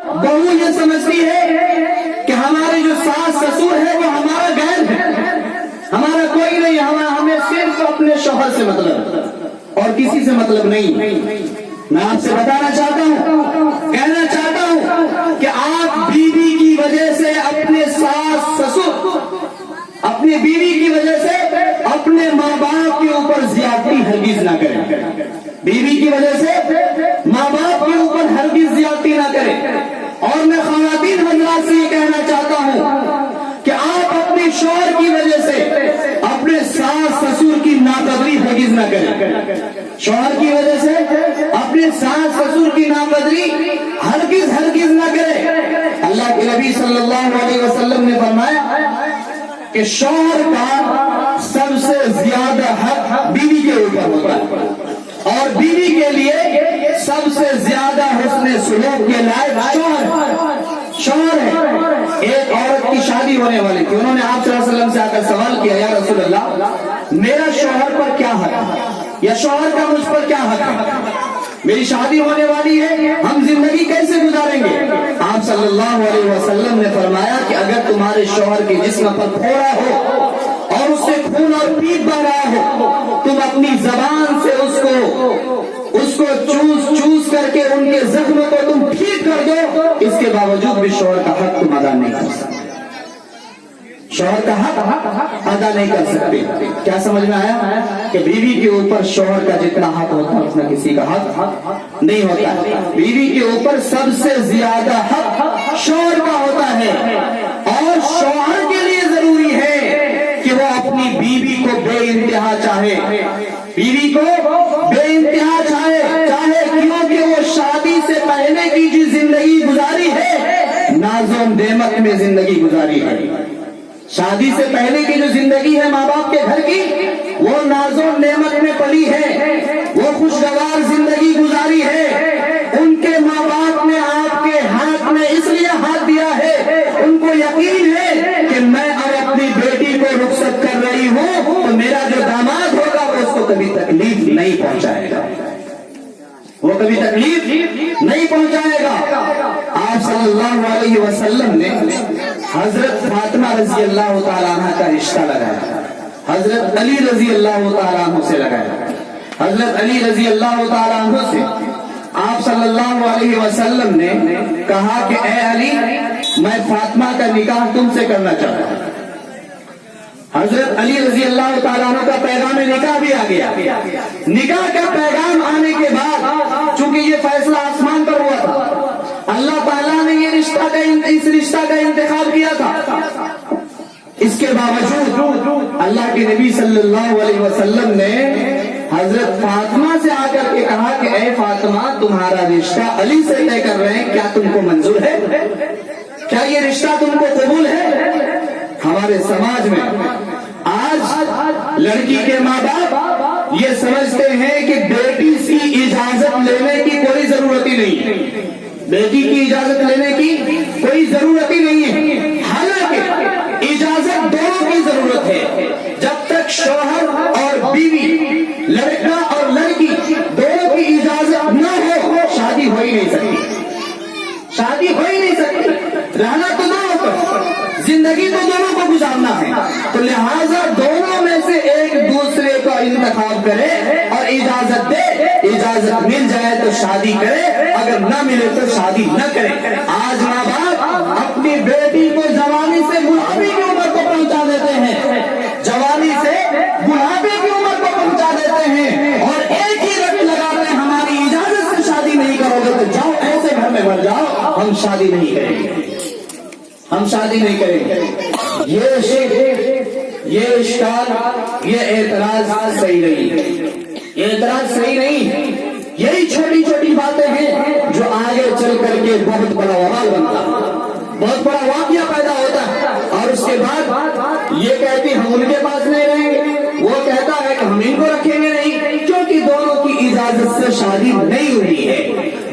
बहू ये समझती है कि हमारे जो सास ससुर है वो हमारा गैर है, हमारा कोई नहीं, हमें सिर्फ अपने शौहर से मतलब और किसी से मतलब नहीं। मैं आपसे बताना चाहता हूँ, कहना चाहता हूँ कि आप बीवी की वजह से अपने सास ससुर, अपनी बीवी की वजह से अपने माँ बाप के ऊपर ज्यादती हरगिज ना करें। बीवी की वजह से माँ बाप के ऊपर हरगिज ज्यादती ना करें। और मैं ख़वातीन हज़रात से ये कहना चाहता हूँ कि आप अपने शौहर की वजह से अपने सास ससुर की नाकदरी हरगिज ना करें। शौहर की वजह से अपने सास ससुर की नाकदरी हरगिज ना करें। अल्लाह के नबी सल्लल्लाहु अलैहि वसल्लम ने फरमाया कि शौहर का सबसे ज्यादा हक बीवी के ऊपर होता है और बीवी के लिए सबसे ज्यादा हुस्न सुलूक के लायक शौहर है। एक औरत की शादी होने वाली थी, उन्होंने आप सल्लल्लाहु अलैहि वसल्लम से आकर सवाल किया, या रसूल अल्लाह, मेरा शौहर पर क्या हक है या शौहर का मुझ पर क्या हक है? मेरी शादी होने वाली है, हम जिंदगी कैसे गुजारेंगे? आप सल्लल्लाहु अलैहि वसल्लम ने फरमाया कि अगर तुम्हारे शौहर के जिस्म पर फोड़ा हो और उससे खून और पीप बह रहा हो, तुम अपनी जबान से उसको चूस करके उनके जख्म को तुम ठीक कर दो, इसके बावजूद भी शौहर का हक तुम अदा नहीं कर सकते। शौहर का हक अदा नहीं कर सकते। क्या समझ में आया कि बीवी के ऊपर शौहर का जितना हक होता है उतना किसी का हक नहीं होता। बीवी के ऊपर सबसे ज्यादा हक शौहर का होता है और शौहर के लिए जरूरी है कि वो अपनी बीवी को बेइंतहा चाहे, बीवी को बेइंतहा चाहे क्योंकि वो शादी से पहले की जो जिंदगी गुजारी है नाज़ो नेमत में जिंदगी गुजारी है। शादी से पहले की जो जिंदगी है माँ बाप के घर की, वो नाज़ो नेमत में पली है, वो खुशगवार जिंदगी गुजारी है। उनके माँ बाप ने आपके हाथ में इसलिए हाथ दिया है, उनको यकीन है कि मैं अब अपनी बेटी को रुखसत कर रही हूँ तो मेरा जो दामाद होगा वो उसको कभी तकलीफ नहीं पहुंचाएगा, वो कभी तकलीफ नहीं पहुंचाएगा। आप सल्लल्लाहु अलैहि वसल्लम ने हजरत फातिमा रजी अल्लाह तआला अन्हा का रिश्ता लगाया, हजरत अली रजी अल्लाह तआला अन्हु से लगाया। हजरत अली रजी अल्लाह तआला अन्हु से आप सल्लल्लाहु अलैहि वसल्लम ने कहा कि ए अली, मैं फातिमा का निकाह तुमसे करना चाहता हूं। हजरत अली रजी अल्लाह तआला अन्हु का पैगाम निकाह भी आ गया। निकाह का पैगाम आने के बाद चूंकि ये फैसला आसमान पर हुआ था, अल्लाह ताला ने इस रिश्ता का इंतखाब किया था। इसके बावजूद अल्लाह के नबी सल्लल्लाहु अलैहि वसल्लम ने हजरत फातिमा से आकर के कहा कि ए फातिमा, तुम्हारा रिश्ता अली से तय कर रहे हैं, क्या तुमको मंजूर है? क्या ये रिश्ता तुमको कबूल है? हमारे समाज में आज लड़की के माँ बाप ये समझते हैं कि बेटी की इजाजत लेने की कोई जरूरत ही नहीं, बेटी की इजाजत लेने की कोई जरूरत ही नहीं है। हालांकि इजाजत दोनों की जरूरत है। जब तक शौहर और बीवी, लड़का और लड़की दोनों की इजाजत न हो, शादी हो ही नहीं सकती, शादी हो ही नहीं सकती। रहना तो दोनों को, जिंदगी तो दोनों को गुजारना है, तो लिहाजा दोनों में से एक दूसरे का इंतखाब करे और इजाजत दे। इजाजत मिल जाए तो शादी करे, अगर न मिले तो शादी न करे। आज माँ बाप अपनी बेटी को जवानी से बुढ़ापे की उम्र को पहुंचा देते हैं, जवानी से बुढ़ापे की उम्र को पहुंचा देते हैं और एक ही रट लगाते हैं, हमारी इजाजत से शादी नहीं करोगे तो जाओ ऐसे घर में मर जाओ, हम शादी नहीं करेंगे, हम शादी नहीं करेंगे। ये इश्काल, ये एतराज सही नहीं है, ये एतराज सही नहीं। यही छोटी छोटी बातें हैं जो आगे चल करके बहुत बड़ा वबाल बनता है, बहुत बड़ा वाक़या पैदा होता है। और उसके बाद ये कहती हम उनके पास नहीं रहेंगे, वो कहता है कि हम इनको रखेंगे नहीं, क्योंकि दोनों की इजाजत से शादी नहीं हुई है,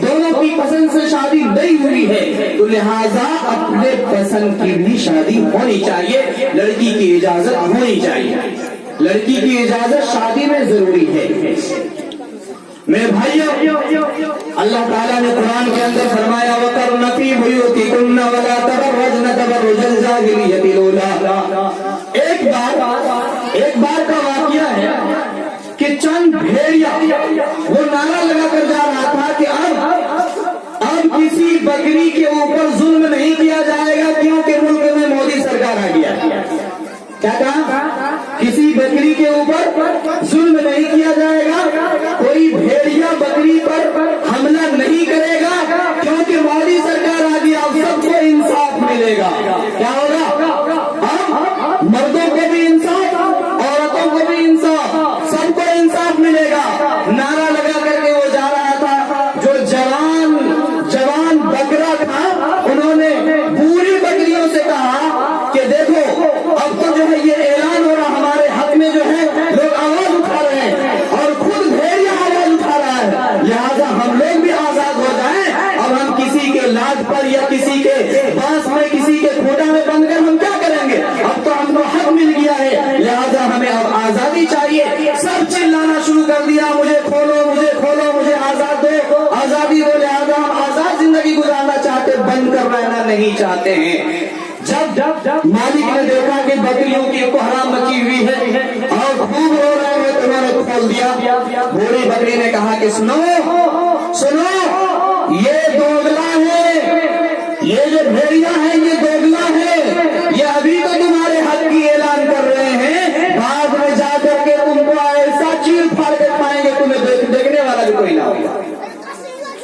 दोनों की पसंद से शादी नहीं हुई है, तो लिहाजा अपने पसंद की भी शादी होनी चाहिए, लड़की की इजाजत होनी चाहिए, लड़की की इजाजत शादी में जरूरी है। میرے بھائیوں، اللہ تعالیٰ نے قرآن کے اندر فرمایا وَقَرْنَ فِي بُيُوتِكُنَّ وَلَا تَبَرَّجْنَ تَبَرُّجَ الْجَاهِلِيَّةِ الْأُولَىٰ۔ ایک بار کا واقعہ ہے کہ چند بھیڑیا وہ نعرہ لگا کر جا رہا تھا کہ اب کسی بکری کے اوپر ظلم نہیں کیا جائے گا کیونکہ ملک میں مودی سرکار آ گیا۔ کیا کہا؟ کسی بکری کے اوپر ظلم نہیں کیا جائے گا، کوئی بھیڑیا بکری پر حملہ نہیں کرے گا کیونکہ مودی سرکار آ گیا، اب سب کو انصاف ملے گا۔ کیا ہوگا؟ مردوں کو بھی انصاف، عورتوں کو بھی انصاف، سب کو انصاف ملے گا۔ نعرہ لگا کر کے وہ جا رہا تھا۔ جو جوان بکرا تھا انہوں نے پوری بکریوں سے کہا کہ دیکھو اب تو جو ہے یہ اعلان ہو رہا ہمارے حق میں، جو ہے لوگ آواز اٹھا رہے ہیں اور خود بھیڑیا آواز اٹھا رہا ہے، لہذا ہم لوگ بھی آزاد ہو جائیں۔ اب ہم کسی کے لاج پر یا کسی کے باس میں کسی کے کھوٹا میں بند کر ہم کیا کریں گے؟ اب تو ہم کو حق مل گیا ہے، لہذا ہمیں اب آزادی چاہیے۔ سب چلانا شروع کر دیا، مجھے کھولو، مجھے کھولو، مجھے آزاد دو، آزادی دو۔ لہذا ہم آزاد زندگی گزارنا چاہتے، بند کر رہنا نہیں چاہتے ہیں۔ جب مالک نے دیکھا کہ بکریوں کی کوہرام مچی ہوئی ہے اور خوب رو رہے ہیں تو انہوں نے کھول دیا۔ بوڑھی بکری نے کہا کہ سنو یہ دوگلا ہے، یہ جو بھیڑیا ہے یہ دوگلا ہے، یہ ابھی تو تمہارے حق کی اعلان کر رہے ہیں، بعد میں جا کر کے تم کو ایسا چیر پھاڑ کے پائیں گے تمہیں دیکھنے والا بھی کوئی نہ ہوگا،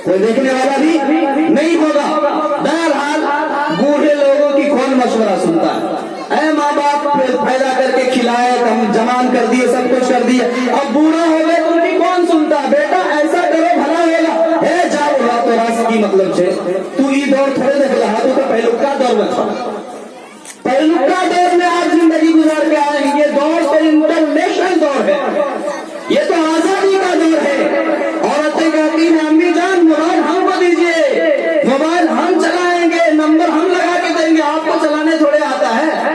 کوئی دیکھنے والا بھی نہیں ہوگا۔ بہرحال بوڑھے لوگوں کی کون مشورہ سنتا ہے؟ اے ماں باپ پیدا کر کے کھلائے، ہم جوان کر دیے، سب کچھ کر دیے، اب بوڑھا ہو گئے تو ان کی کون سنتا؟ بیٹا ایسا کرو بھلا ہوگا، ہے جاؤ رات راست کی مطلب سے تو یہ دور تھوڑے دیکھ رہا تو پہلوکا دور میں تھا، پہلوکا دور میں آپ زندگی گزار کے آئے ہیں۔ یہ دور تو انٹرنیشنل دور ہے، یہ تو آزادی کا دور ہے۔ عورتیں کہتی ہیں امی جان موبائل ہم کو دیجیے، موبائل ہم چلائیں گے، نمبر ہم لگا کے دیں گے، آپ کو چلانے تھوڑے آتا ہے،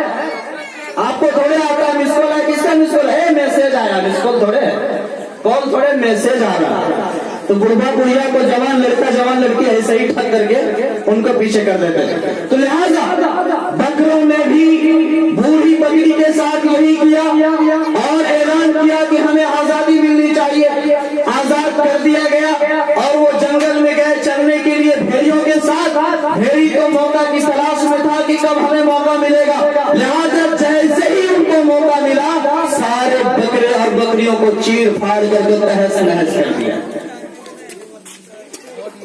آپ کو تھوڑے آتا ہے۔ مس کال ہے، کس کا مس کال ہے؟ میسج آیا، مس کال تھوڑے، کال تھوڑے، میسج آ رہا۔ تو بڑھا بڑھیا کو جوان لڑکا جوان لڑکی ایسے ہی ٹھگ کر کے ان کو پیچھے کر دیتے ہیں۔ تو لہذا بکروں نے بھی بوڑھی بکری کے ساتھ یہی کیا اور اعلان کیا کہ ہمیں آزادی ملنی چاہیے، آزاد کر دیا گیا اور وہ جنگل میں گئے چلنے کے لیے بھیڑیوں کے ساتھ۔ بھیڑی کو موقع کی تلاش میں تھا کہ کب ہمیں موقع ملے گا، لہذا جیسے ہی ان کو موقع ملا سارے بکرے اور بکریوں کو چیر پھاڑ کر کے تہس نہس کر دیا۔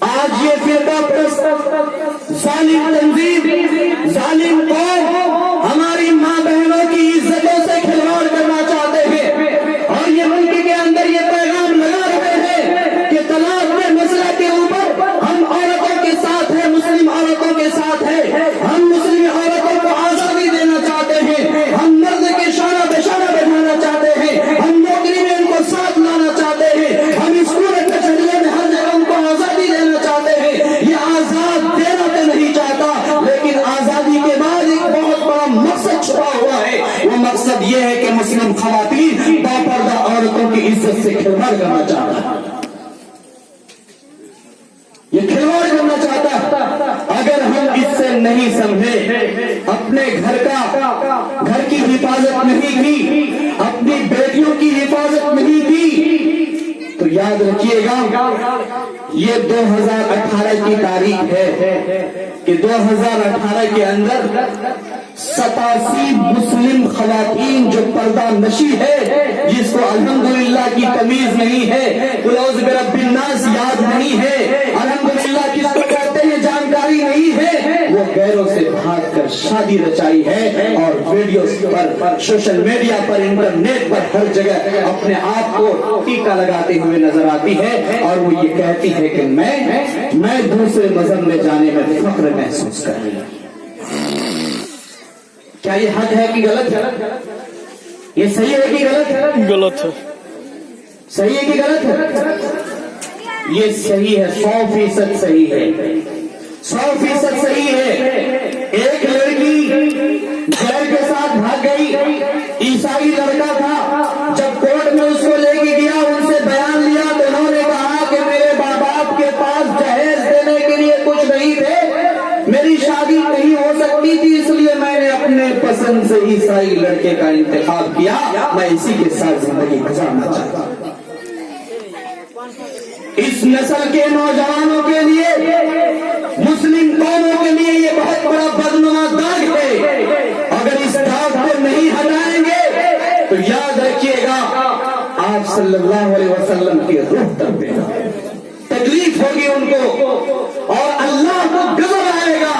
آج یہ فرقہ پرست ظالم تنظیم، ظالم قوم ہماری ماں بہنوں کی عزتوں سے کھلواڑ کرنا چاہتے ہیں اور یہ ملک کے اندر یہ پیغام لگا رہے ہیں کہ طلاق کے مسئلہ کے اوپر ہم عورتوں کے ساتھ ہیں، مسلم عورتوں کے ساتھ ہیں، ہم مسلم عورتوں کو آزادی دینا چاہتے ہیں، ہم مرد کے شانہ بے شانہ بٹھانا چاہتے ہیں، ہم نوکری میں ان کو ساتھ لانا چاہتے ہیں، ہم اسکول کچہریوں میں ہر جگہ ان کو آزادی دینا چاہتے ہیں۔ یہ آزاد دینا تو نہیں چاہتا، لیکن آزادی کے بعد ایک بہت بڑا مقصد چھپا ہوا ہے، وہ مقصد یہ ہے کہ مسلم خواتین باپردہ عورتوں کی عزت سے کھلواڑ کرنا چاہتا ہے، یہ کھلواڑ کرنا چاہتا ہے۔ اگر ہم اس سے نہیں سمجھے، اپنے گھر کی حفاظت نہیں کی، اپنی بیٹیوں کی حفاظت نہیں کی، تو یاد رکھیے گا یہ 2018 کی تاریخ ہے کہ 2018 کے اندر 87 مسلم خواتین جو پردہ نشی ہے، جس کو الحمدللہ کی تمیز نہیں ہے، قل اعوذ برب الناس یاد نہیں ہے، الحمدللہ کس کو کہتے ہیں جانکاری نہیں ہے، وہ غیروں سے بھاگ کر شادی رچائی ہے اور ویڈیوز پر، سوشل میڈیا پر، انٹرنیٹ پر ہر جگہ اپنے آپ کو ٹیکا لگاتے ہوئے نظر آتی ہے اور وہ یہ کہتی ہے کہ میں دوسرے مذہب میں جانے میں فخر محسوس کر رہی ہوں۔ کیا یہ حق ہے کہ غلط ہے؟ یہ صحیح ہے کہ غلط ہے؟ غلط ہے۔ صحیح ہے کہ غلط ہے؟ یہ صحیح ہے، 100% صحیح ہے، 100% صحیح ہے۔ ایک لڑکی غیر کے ساتھ بھاگ گئی، عیسائی لڑکا تھا، جب کورٹ میں اس کو لے کے گیا، ان سے بیان لیا تو انہوں نے کہا मेरी शादी नहीं हो सकती थी, इसलिए मैंने अपने पसंद से ईसाई लड़के का इंतखाब किया, मैं इसी के साथ जिंदगी गुजारना चाहता हूँ। इस नस्ल के नौजवानों के लिए, मुस्लिम कौमों के लिए ये बहुत बड़ा बदनुमा दाग है। अगर इस दाग को नहीं हटाएंगे तो याद रखिएगा आप सल्लल्लाहु अलैहि वसल्लम की रूह तड़पेगा, तकलीफ होगी उनको और अल्लाह को गज़ब आएगा,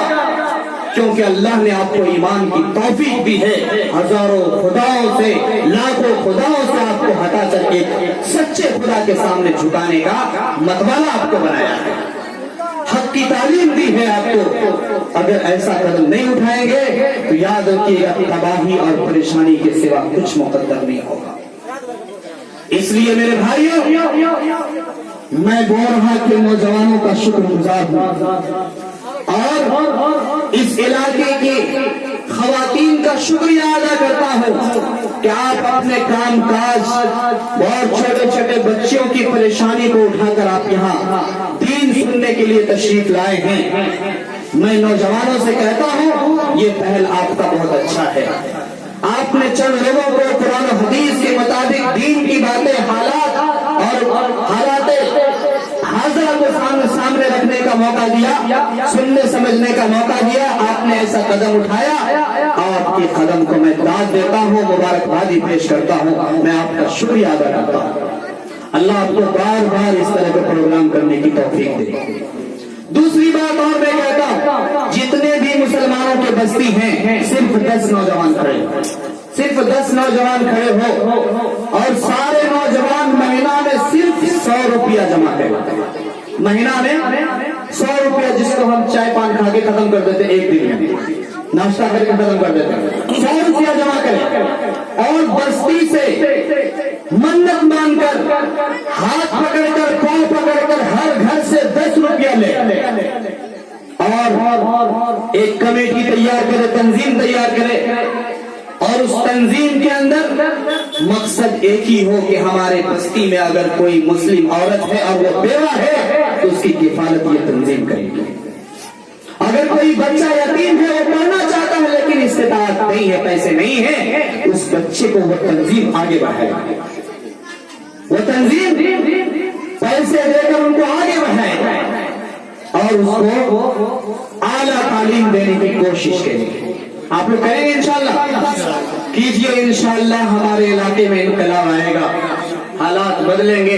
क्योंकि अल्लाह ने आपको ईमान की तौफीक दी है। हजारों खुदाओं से, लाखों खुदाओं से आपको हटा करके सच्चे खुदा के सामने झुकाने का मतवाला आपको बनाया है, हक की तालीम दी है आपको। अगर ऐसा कदम नहीं उठाएंगे तो याद रखिएगा तबाही और परेशानी के सिवा कुछ मुकद्दर नहीं होगा। इसलिए मेरे भाइयों, मैं बोरहा के नौजवानों का शुक्रगुजार हूँ और इस इलाके की खवातीन का शुक्रिया अदा करता हूँ कि आप अपने काम काज और छोटे छोटे बच्चों की परेशानी को उठाकर आप यहाँ दीन सुनने के लिए तशरीफ लाए हैं। मैं नौजवानों से कहता हूँ ये पहल आपका बहुत अच्छा है। आपने चंद लोगों को कुरान और हदीस के मुताबिक दीन की बातें, हालात और हालात हाज़िरा को सामने रखने का मौका दिया, सुनने समझने का मौका दिया। आपने ऐसा कदम उठाया, आपके कदम को मैं दाद देता हूँ, मुबारकबादी पेश करता हूँ, मैं आपका शुक्रिया अदा करता हूँ। अल्लाह आपको बार बार इस तरह के प्रोग्राम करने की तौफीक दे। दूसरी बात और मैं कहता हूँ, जितने भी मुसलमानों के बस्ती हैं सिर्फ 10 नौजवान खड़े, सिर्फ 10 नौजवान खड़े हो और सारे नौजवान महीना में सिर्फ 100 रुपया जमा करें। महीना में 100 रुपया, जिसको हम चाय पान खा के खत्म कर देते एक दिन में, नाश्ता करके खत्म कर देते, 100 रुपया जमा करें और बस्ती से मन्नत मानकर, हाथ पकड़कर, पांव पकड़कर हर घर से 10 रुपया ले और एक कमेटी तैयार करे, तंजीम तैयार करे और उस तंजीम के अंदर मकसद एक ही हो कि हमारे बस्ती में अगर कोई मुस्लिम औरत है और वो बेवा है तो उसकी किफालत ये तंजीम करेगी। अगर कोई बच्चा यतीम है, वो पढ़ना चाहता है लेकिन इस्तेताअत नहीं है, पैसे नहीं है, उस बच्चे को वो तंजीम आगे बढ़ाएगी, वो तंजीम पैसे देकर उनको आगे बढ़ाएगा और उसको आला तालीम देने की कोशिश करेगी। आप लोग करेंगे इंशाअल्लाह, कीजिए इंशाअल्लाह। हमारे इलाके में इनकलाब आएगा, हालात बदलेंगे,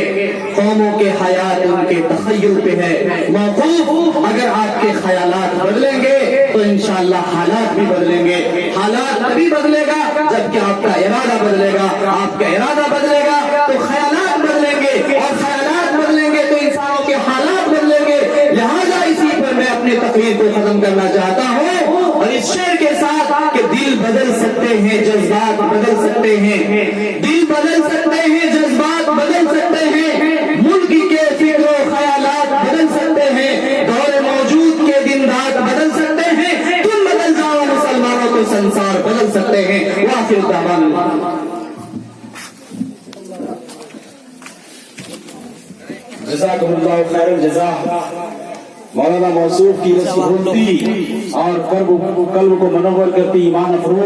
कौमों के हयात उनके तखय्युल पे है मौकूफ। अगर आपके ख्यालात बदलेंगे तो इंशाअल्लाह हालात भी बदलेंगे। हालात तभी बदलेगा जबकि आपका इरादा बदलेगा, आपका इरादा बदलेगा तो ख्यालात बदलेंगे और ख्यालात बदलेंगे तो इंसानों के हालात बदलेंगे। लिहाजा इसी पर मैं अपनी तकरीर को खत्म करना चाहता हूँ और इस शेर के साथ कि दिल बदल सकते हैं, जज्बात बदल सकते हैं, दिल बदल सकते हैं, जज्बात बदल सकते हैं, मुल्क के फिक्र ख्यालात बदल सकते हैं, दौर मौजूद के दिन रात बदल सकते हैं, तुम बदल जाओ मुसलमानों को संसार बदल सकते हैं। वाफिर दावान जज़ाकुमुल्लाहु खैरल जज़ा। मौलाना मौसूफ की रस्म और कल्ब को मनव्वर करती ईमान अफरोज